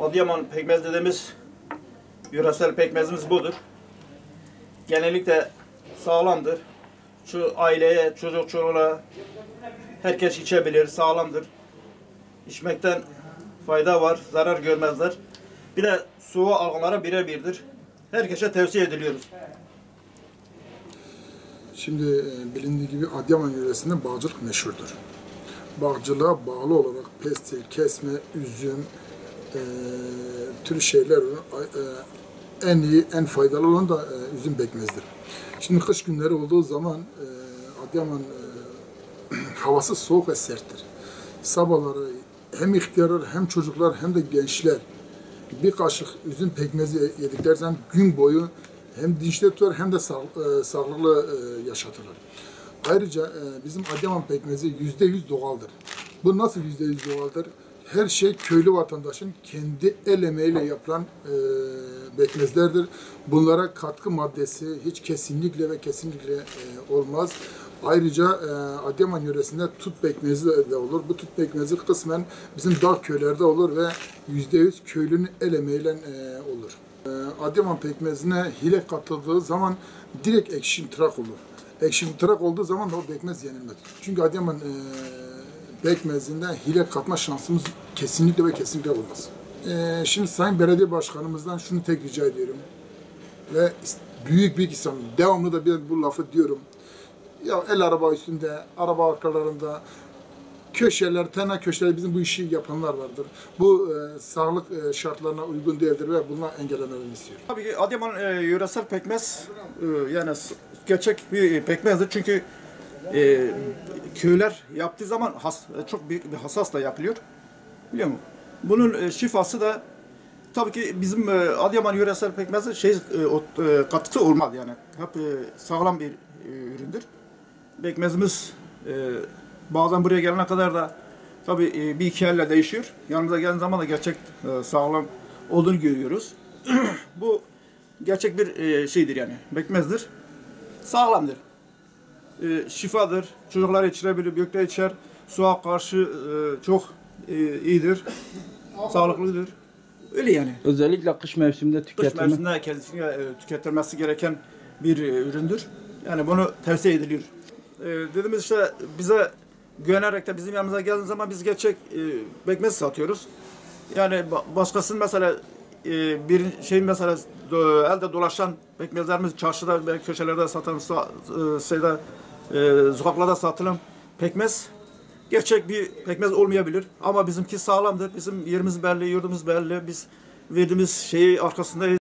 Adıyaman pekmez dediğimiz yöresel pekmezimiz budur. Genellikle sağlamdır. Şu aileye, çocuk çoluğa herkes içebilir, sağlamdır. İçmekten fayda var, zarar görmezler. Bir de su algılara birebirdir. Herkese tavsiye ediliyoruz. Şimdi bilindiği gibi Adıyaman yöresinde bağcılık meşhurdur. Bağcılığa bağlı olarak pestil, kesme, üzüm türü şeyler en iyi, en faydalı olan da üzüm pekmezdir. Şimdi kış günleri olduğu zaman Adıyaman havası soğuk ve serttir. Sabahları hem ihtiyarlar hem çocuklar hem de gençler bir kaşık üzüm pekmezi yedikleri zaman gün boyu hem dinçte tutar hem de sağlıklı yaşatırlar. Ayrıca bizim Adıyaman pekmezi %100 doğaldır. Bu nasıl %100 doğaldır? Her şey köylü vatandaşın kendi el emeğiyle yapılan pekmezlerdir. Bunlara katkı maddesi hiç kesinlikle ve kesinlikle olmaz. Ayrıca Adıyaman yöresinde tut pekmezi de olur. Bu tut pekmezi kısmen bizim dağ köylerde olur ve %100 köylünün el emeğiyle olur. Adıyaman pekmezine hile katıldığı zaman direkt ekşimtırak olur. Ekşimtırak olduğu zaman da o pekmez yenilmez. Çünkü Adıyaman pekmezinde hile katma şansımız kesinlikle ve kesinlikle olmaz. Şimdi Sayın Belediye Başkanımızdan şunu tek rica ediyorum ve büyük bir insan, devamlı da bu lafı diyorum. Ya el araba üstünde, araba arkalarında, köşeler, tenha köşeler bizim bu işi yapanlar vardır. Bu sağlık şartlarına uygun değildir ve bunlar engellemelerini istiyorum. Tabii ki Adıyaman yöresel pekmez yani gerçek bir pekmezdir çünkü köyler yaptığı zaman çok büyük bir hassasla yapılıyor. Biliyor musun? Bunun şifası da tabii ki bizim Adıyaman yöresel pekmezi katkısı olmaz yani. Hep sağlam bir üründür. Pekmezimiz bazen buraya gelene kadar da tabii bir iki elle değişiyor. Yanımıza gelen zaman da gerçek sağlam olduğunu görüyoruz. Bu gerçek bir şeydir yani. Pekmezdir. Sağlamdır. Şifadır. Çocuklar içirebilir, büyükler içer. Suya karşı çok iyidir. Sağlıklıdır. Öyle yani. Özellikle kış mevsiminde Kış mevsiminde kendisine tüketilmesi gereken bir üründür. Yani bunu tavsiye ediliyor. Dediğimiz işte bize güvenerek de bizim yanımıza geldiği zaman biz gerçek pekmez satıyoruz. Yani başkasının mesela bir şey mesela elde dolaşan pekmezlerimiz çarşıda ve köşelerde satan sokaklarda satılan pekmez gerçek bir pekmez olmayabilir ama bizimki sağlamdır. Bizim yerimiz belli, yurdumuz belli. Biz verdiğimiz şeyi arkasındayız.